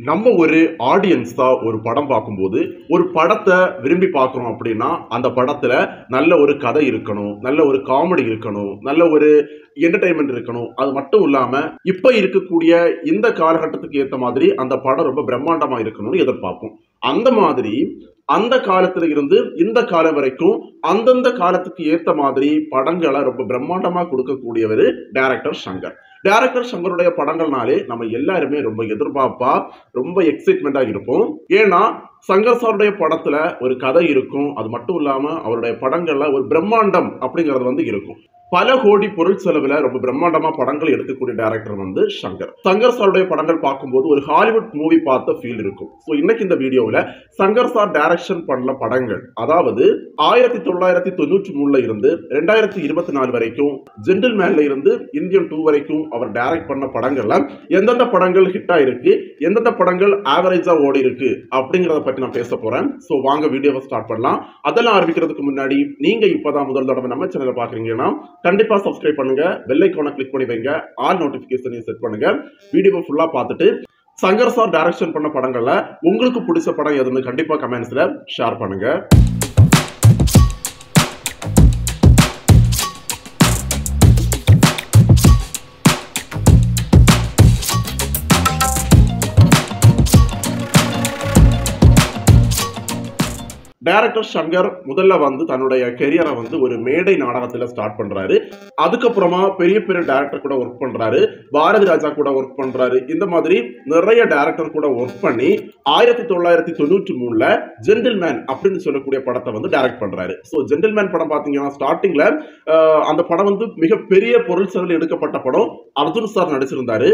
நம்ம ஒரு ஆடியன்ஸா ஒரு படம் பார்க்கும்போது ஒரு படத்தை விரும்பி பார்க்குறோம் அப்படின்னா அந்த படத்துல நல்ல ஒரு கதை இருக்கணும், நல்ல ஒரு காமெடி இருக்கணும், நல்ல ஒரு என்டர்டைன்மெண்ட் இருக்கணும். அது மட்டும் இல்லாம இப்ப இருக்கக்கூடிய இந்த காலகட்டத்துக்கு ஏத்த மாதிரி அந்த படம் ரொம்ப பிரம்மாண்டமா இருக்கணும்னு எதிர்பார்ப்போம். அந்த மாதிரி அந்த காலத்துல இருந்து இந்த காலம் வரைக்கும் அந்தந்த காலத்துக்கு ஏத்த மாதிரி படங்களை ரொம்ப பிரம்மாண்டமா கொடுக்கக்கூடியவர் டைரக்டர் சங்கர். டைரக்டர் சங்கருடைய படங்கள்னாலே நம்ம எல்லாருமே ரொம்ப எதிர்பார்ப்பா ரொம்ப எக்ஸைட்மெண்டா இருப்போம். ஏன்னா சங்கர் சாருடைய படத்துல ஒரு கதை இருக்கும். அது மட்டும் இல்லாம அவருடைய படங்கள்ல ஒரு பிரம்மாண்டம் அப்படிங்கிறது இருக்கும். பல கோடி பொருள் செலவுல ரொம்ப பிரம்மாண்டமா படங்கள் எடுக்கக்கூடிய டைரக்டர் சங்கர். சங்கர் சாருடைய படங்கள் பார்க்கும்போது ஒரு ஹாலிவுட் மூவி பார்த்த ஃபீல் இருக்கும். ஸோ இன்னைக்கு இந்த வீடியோவில் சங்கர் சார் டைரக்ஷன் பண்ண படங்கள், அதாவது 1993 இருந்து 2024 வரைக்கும் ஜென்டில்மேன்ல இருந்து இந்தியன் 2 வரைக்கும் அவர் டைரக்ட் பண்ண படங்கள்ல எந்தெந்த படங்கள் ஹிட் ஆயிருக்கு, எந்தெந்த படங்கள் ஆவரேஜா ஓடி இருக்கு அப்படிங்கிறத பற்றி நான் பேச போறேன். ஸோ வாங்க வீடியோவை ஸ்டார்ட் பண்ணலாம். அதெல்லாம் ஆரம்பிக்கிறதுக்கு முன்னாடி நீங்க இப்பதான் முதல் தடவை நம்ம சேனலை பாக்குறீங்கன்னா கண்டிப்பா சப்ஸ்கிரைப் பண்ணுங்க, பெல் ஐகானை கிளிக் பண்ணி வைங்க, ஆல் நோட்டிபிகேஷனையும் செட் பண்ணுங்க. வீடியோவை ஃபுல்லா பார்த்துட்டு சங்கர் சார் டைரக்ஷன் பண்ண படங்கள்ல உங்களுக்கு பிடிச்ச படம் எதுன்னு கண்டிப்பா கமெண்ட்ஸ்ல ஷேர் பண்ணுங்க. டைரக்டர் சங்கர் முதல்ல தன்னுடைய கெரியரை ஒரு மேடை நாடகத்துல ஸ்டார்ட் பண்றாரு. அதுக்கப்புறமா பெரிய பெரிய டைரக்டர் கூட ஒர்க் பண்றாரு, பாரதி ராஜா கூட ஒர்க் பண்றாரு. இந்த மாதிரி நிறைய டைரக்டர் கூட ஒர்க் பண்ணி 1993 ஜென்டில்மேன் அப்படின்னு சொல்லக்கூடிய படத்தை டைரக்ட் பண்றாரு. ஸோ ஜென்டில்மேன் படம் பாத்தீங்கன்னா ஸ்டார்டிங்ல அந்த படம் மிகப்பெரிய பொருள் செலவில் எடுக்கப்பட்ட படம். அர்ஜுன் சார் நடிச்சிருந்தாரு.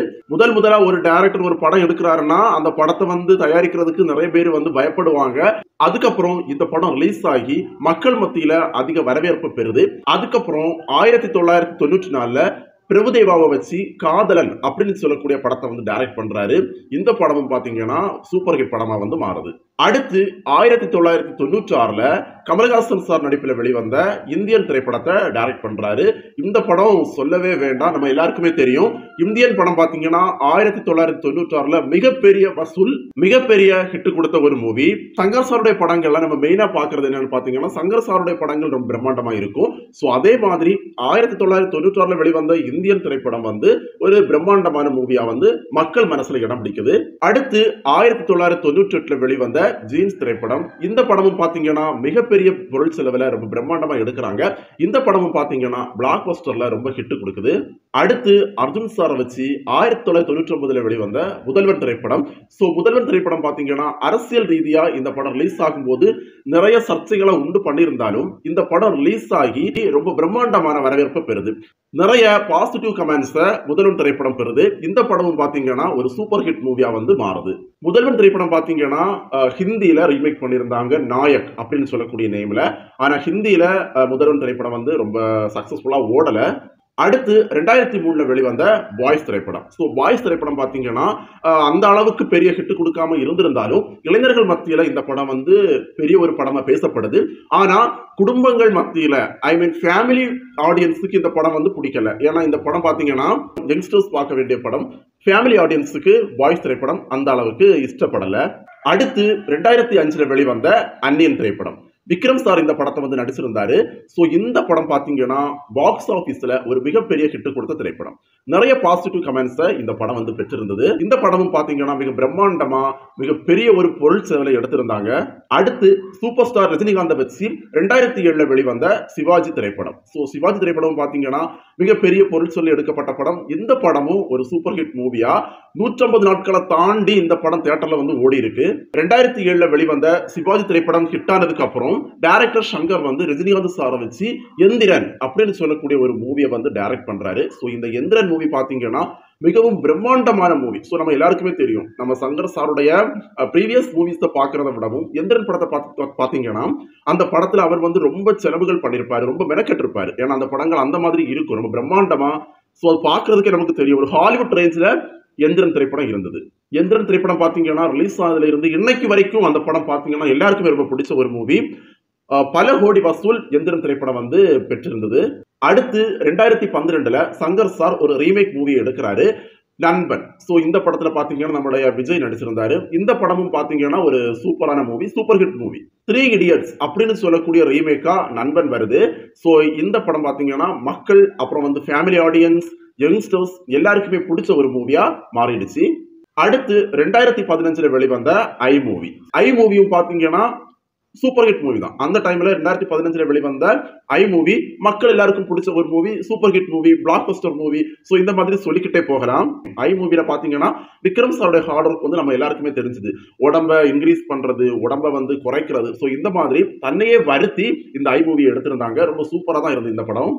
முதலா ஒரு டைரக்டர் ஒரு படம் எடுக்கிறாருன்னா அந்த படத்தை தயாரிக்கிறதுக்கு நிறைய பேர் பயப்படுவாங்க. அதுக்கப்புறம் இந்த படம் ரிலீஸ் ஆகி மக்கள் மத்தியில அதிக வரவேற்பு பெறுது. அதுக்கப்புறம் 1994 பிரபுதேவாவை வச்சு காதலன் அப்படின்னு சொல்லக்கூடிய படத்தை டைரக்ட் பண்றாரு. இந்த படமும் பாத்தீங்கன்னா சூப்பர் ஹிட் படமா மாறுது. அடுத்து 1996 கமல்ஹாசன் சார் நடிப்பில் வெளிவந்த இந்தியன் திரைப்படத்தை டைரக்ட் பண்றாரு. இந்த படம் சொல்லவே வேண்டாம், நம்ம எல்லாருக்குமே தெரியும். இந்தியன் படம் பாத்தீங்கன்னா 1996 மிகப்பெரிய வசூல், மிகப்பெரிய ஹிட் கொடுத்த ஒரு மூவி. சங்கர் சாருடைய படங்கள்ல நம்ம மெயினா பாக்குறது என்னன்னு பாத்தீங்கன்னா சங்கர் சாருடைய படங்கள் ரொம்ப பிரம்மாண்டமா இருக்கும். சோ அதே மாதிரி 1996 வெளிவந்த இந்தியன் திரைப்படம் ஒரு பிரம்மாண்டமான மூவியா மக்கள் மனசுல இடம் பிடிக்குது. அடுத்து 1998 வெளிவந்த ஜீன்ஸ் திரைப்படம். இந்த படமும் பாத்தீங்கன்னா மிகப்பெரிய பொருள் செலவுல ரொம்ப பிரம்மாண்டமா எடுக்கிறாங்க. இந்த படமும் பாத்தீங்கன்னா பிளாக் பஸ்டர்ல ரொம்ப ஹிட் கொடுக்குது. அடுத்து அர்ஜுன் சாரை வச்சு 1999 வெளிவந்த முதல்வன் திரைப்படம். சோ முதல்வன் திரைப்படம் பாத்தீங்கன்னா அரசியல் ரீதியா இந்த படம் ரிலீஸ் ஆகும்போது நிறைய சர்ச்சைகளை உண்டு பண்ணியிருந்தாலும் இந்த படம் ரிலீஸ் ஆகி ரொம்ப பிரம்மாண்டமான வரவேற்பு பெறுது. நிறைய பாசிட்டிவ் கமெண்ட்ஸ் முதல்வன் திரைப்படம் பெறுது. இந்த படமும் பாத்தீங்கன்னா ஒரு சூப்பர் ஹிட் மூவியா மாறுது. முதல்வன் திரைப்படம் பாத்தீங்கன்னா ஹிந்தியில ரீமேக் பண்ணியிருந்தாங்க, நாயக் அப்படின்னு சொல்லக்கூடிய நேம்ல. ஆனா ஹிந்தியில முதல்வன் திரைப்படம் ரொம்ப சக்சஸ்ஃபுல்லா ஓடல. அடுத்து 2003 வெளிவந்த பாய்ஸ் திரைப்படம். ஸோ பாய்ஸ் திரைப்படம் பார்த்தீங்கன்னா அந்த அளவுக்கு பெரிய ஹிட் கொடுக்காம இருந்திருந்தாலும் இளைஞர்கள் மத்தியில இந்த படம் பெரிய ஒரு படமா பேசப்படுது. ஆனா குடும்பங்கள் மத்தியில ஃபேமிலி ஆடியன்ஸுக்கு இந்த படம் பிடிக்கல. ஏன்னா இந்த படம் பார்த்தீங்கன்னா யங்ஸ்டர்ஸ் பார்க்க வேண்டிய படம். ஃபேமிலி ஆடியன்ஸுக்கு பாய்ஸ் திரைப்படம் அந்த அளவுக்கு இஷ்டப்படல. அடுத்து 2005 வெளிவந்த அந்நியன் திரைப்படம். விக்ரம் சார் இந்த படத்தை நடிச்சிருந்தாரு. ஸோ இந்த படம் பார்த்தீங்கன்னா பாக்ஸ் ஆஃபீஸ்ல ஒரு மிகப்பெரிய ஹிட் கொடுத்த திரைப்படம். நிறைய பாசிட்டிவ் கமெண்ட்ஸ் இந்த படம் பெற்றிருந்தது. இந்த படமும் பார்த்தீங்கன்னா மிக பிரம்மாண்டமா மிகப்பெரிய ஒரு பொருள் செலவில் எடுத்திருந்தாங்க. அடுத்து சூப்பர் ஸ்டார் ரஜினிகாந்தை வச்சு 2007 வெளிவந்த சிவாஜி திரைப்படம். ஸோ சிவாஜி திரைப்படம் பார்த்தீங்கன்னா மிகப்பெரிய பொருள் செலவில் எடுக்கப்பட்ட படம். இந்த படமும் ஒரு சூப்பர் ஹிட் மூவியா 150 நாட்களை தாண்டி இந்த படம் தியேட்டர்ல ஓடி இருக்கு. 2007 வெளிவந்த சிவாஜி திரைப்படம் ஹிட் ஆனதுக்கு அப்புறம் டைரக்டர் சங்கர் ரஜினிகாந்த் சாரை வச்சு எந்திரன் அப்படின்னு சொல்லக்கூடிய ஒரு மூவியை டைரக்ட் பண்றாரு. ஸோ இந்த எந்திரன் மூவி பாத்தீங்கன்னா மிகவும் பிரம்மாண்டமான மூவி. ஸோ நம்ம எல்லாருக்குமே தெரியும், நம்ம சங்கர் சாருடைய ப்ரீவியஸ் மூவிஸை பார்க்கறத விடவும் எந்திரன் படத்தை பாத்தீங்கன்னா அந்த படத்துல அவர் ரொம்ப செலவுகள் பண்ணியிருப்பாரு, ரொம்ப மெனக்கெட்டிருப்பாரு. ஏன்னா அந்த படங்கள் அந்த மாதிரி இருக்கும், ரொம்ப பிரம்மாண்டமா. ஸோ அது பார்க்கறதுக்கே நமக்கு தெரியும். ஒரு ஹாலிவுட் ரேஞ்சில் எந்திரன் திரைப்படம் இருந்தது. எந்திரன் திரைப்படம் பாத்தீங்கன்னா ரிலீஸ் ஆனதுல இருந்து இன்னைக்கு வரைக்கும் அந்த படம் பாத்தீங்கன்னா எல்லாருக்குமே ரொம்ப பிடிச்ச ஒரு மூவி. பல கோடி வசூல் எந்திரன் திரைப்படம் பெற்றிருந்தது. அடுத்து 2012 சங்கர் சார் ஒரு ரீமேக் மூவி எடுக்கிறாரு. நண்பன். ஸோ இந்த படத்துல பாத்தீங்கன்னா நம்மளுடைய விஜய் நடிச்சிருந்தாரு. இந்த படமும் பாத்தீங்கன்னா ஒரு சூப்பரான movie, super hit movie. Three idiots அப்படின்னு சொல்லக்கூடிய ரீமேக்கா நண்பன் வருது. ஸோ இந்த படம் பாத்தீங்கன்னா மக்கள் அப்புறம் வந்து ஃபேமிலி ஆடியன்ஸ், யங்ஸ்டர்ஸ் எல்லாருக்குமே பிடிச்ச ஒரு மூவியா மாறிடுச்சு. அடுத்து 2015 வெளிவந்த ஐ மூவி. ஐ மூவியும் பாத்தீங்கன்னா சூப்பர் ஹிட் மூவி தான். அந்த டைம்ல 2015 வெளிவந்த ஐ மூவி மக்கள் எல்லாருக்கும் பிடிச்ச ஒரு movie, super hit movie, black Bastar movie. So இந்த மாதிரி சொல்லிக்கிட்டே போகலாம். ஐ மூவில பாத்தீங்கன்னா விக்ரம் சாரோட ஹார்ட் ஒர்க் வந்து நம்ம எல்லாருக்குமே தெரிஞ்சது. உடம்ப இன்க்ரீஸ் பண்றது, உடம்ப வந்து குறைக்கிறது. சோ இந்த மாதிரி தன்னையே வருத்தி இந்த ஐ மூவி எடுத்திருந்தாங்க. ரொம்ப சூப்பரா தான் இருந்தது இந்த படம்.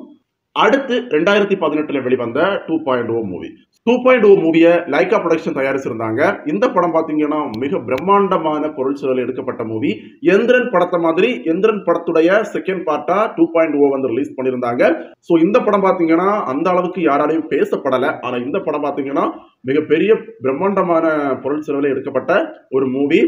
அடுத்து 2018 வெளிவந்த 2.0 மூவி. 2.0 மூவியை லைகா ப்ரொடக்ஷன் தயாரிச்சிருந்தாங்க. இந்த படம் பாத்தீங்கன்னா மிக பிரம்மாண்டமான பொருட்செலவில் எடுக்கப்பட்ட மூவி. எந்திரன் படத்தை மாதிரி எந்திரன் படத்துடைய செகண்ட் பார்ட்டா 2.0 வந்து ரிலீஸ் பண்ணியிருந்தாங்க. ஸோ இந்த படம் பாத்தீங்கன்னா அந்த அளவுக்கு யாராலையும் பேசப்படலை. ஆனா இந்த படம் பாத்தீங்கன்னா மிகப்பெரிய பிரம்மாண்டமான பொருட்செலவில் எடுக்கப்பட்ட ஒரு மூவி.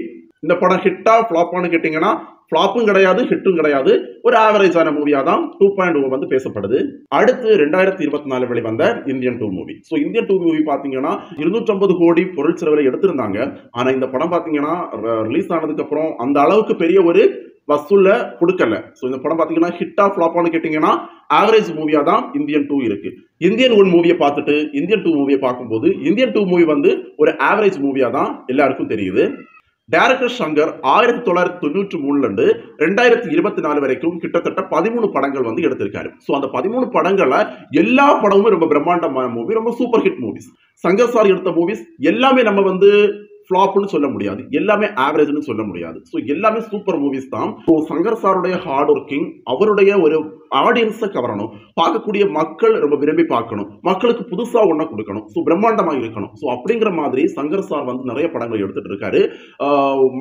இந்த படம் ஹிட்டா ஃபிளாப்பான்னு கேட்டீங்கன்னா ஃபிளாப்பும் கிடையாது, ஹிட்டும் கிடையாது. ஒரு ஆவரேஜான மூவியா தான் 2.0 வந்து பேசப்படுது. அடுத்து 2024 வெளிவந்த Indian 2 movie. So Indian 2 movie பாத்தீங்கன்னா 250 கோடி பொருள் செலவில் எடுத்திருந்தாங்க. ஆனா இந்த படம் பாத்தீங்கன்னா ரிலீஸ் ஆனதுக்கு அப்புறம் அந்த அளவுக்கு பெரிய ஒரு வசூல்ல கொடுக்கல. ஸோ இந்த படம் பாத்தீங்கன்னா ஹிட்டா ஃபிளாப்பான்னு கேட்டீங்கன்னா ஆவரேஜ் மூவியா தான் இந்தியன் 2 இருக்கு. இந்தியன் 1 மூவியை பார்த்துட்டு இந்தியன் 2 மூவியை பார்க்கும்போது இந்தியன் 2 மூவி வந்து ஒரு ஆவரேஜ் மூவியா தான் எல்லாருக்கும் தெரியுது. டைரக்டர் சங்கர் 1993 இருந்து 2024 வரைக்கும் கிட்டத்தட்ட 13 படங்கள் வந்து எடுத்திருக்காரு. சோ அந்த 13 படங்கள்ல எல்லா படமும் ரொம்ப பிரம்மாண்டமான மூவி, ரொம்ப super hit movies. Shankar sir எடுத்த மூவிஸ் எல்லாமே நம்ம வந்து ஃபிளாப்னு சொல்ல முடியாது, எல்லாமே ஆவரேஜ்னு சொல்ல முடியாது. ஸோ எல்லாமே சூப்பர் மூவிஸ் தான். ஸோ சங்கர் சாருடைய ஹார்ட் ஒர்க்கிங், அவருடைய ஒரு ஆடியன்ஸை கவரணும், பார்க்கக்கூடிய மக்கள் ரொம்ப விரும்பி பார்க்கணும், மக்களுக்கு புதுசா ஒண்ண கொடுக்கணும், ஸோ பிரம்மாண்டமா இருக்கணும். ஸோ அப்படிங்கிற மாதிரி சங்கர் சார் வந்து நிறைய படங்கள் எடுத்துட்டு இருக்காரு.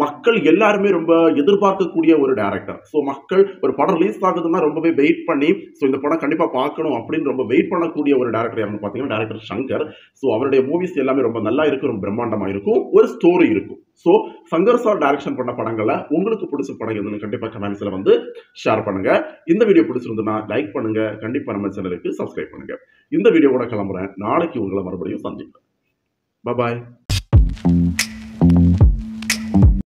மக்கள் எல்லாருமே ரொம்ப எதிர்பார்க்கக்கூடிய ஒரு டைரக்டர். ஸோ மக்கள் ஒரு படம் ரிலீஸ் ஆகுதுன்னா ரொம்பவே வெயிட் பண்ணி ஸோ இந்த படம் கண்டிப்பா பார்க்கணும் அப்படின்னு ரொம்ப வெயிட் பண்ணக்கூடிய ஒரு டைரக்டர் யாருன்னு பார்த்தீங்கன்னா டைரக்டர் சங்கர். ஸோ அவருடைய மூவிஸ் எல்லாமே ரொம்ப நல்லா இருக்கும், ரொம்ப பிரம்மாண்டமா இருக்கும், ஒரு ஸ்டோரி இருக்கும். சோ சங்கர் சார் டைரக்ஷன் பண்ண படங்கள்ல உங்களுக்கு பிடிச்ச படம் எதுன்னு கண்டிப்பா கமெண்ட்ஸ்ல வந்து ஷேர் பண்ணுங்க. இந்த வீடியோ பிடிச்சிருந்தா லைக் பண்ணுங்க, கண்டிப்பா நம்ம சேனலுக்கு சப்ஸ்கிரைப் பண்ணுங்க. இந்த வீடியோவோட கிளம்புறேன். நாளைக்கு உங்களை மறுபடியும் சந்திப்பேன். பாய்.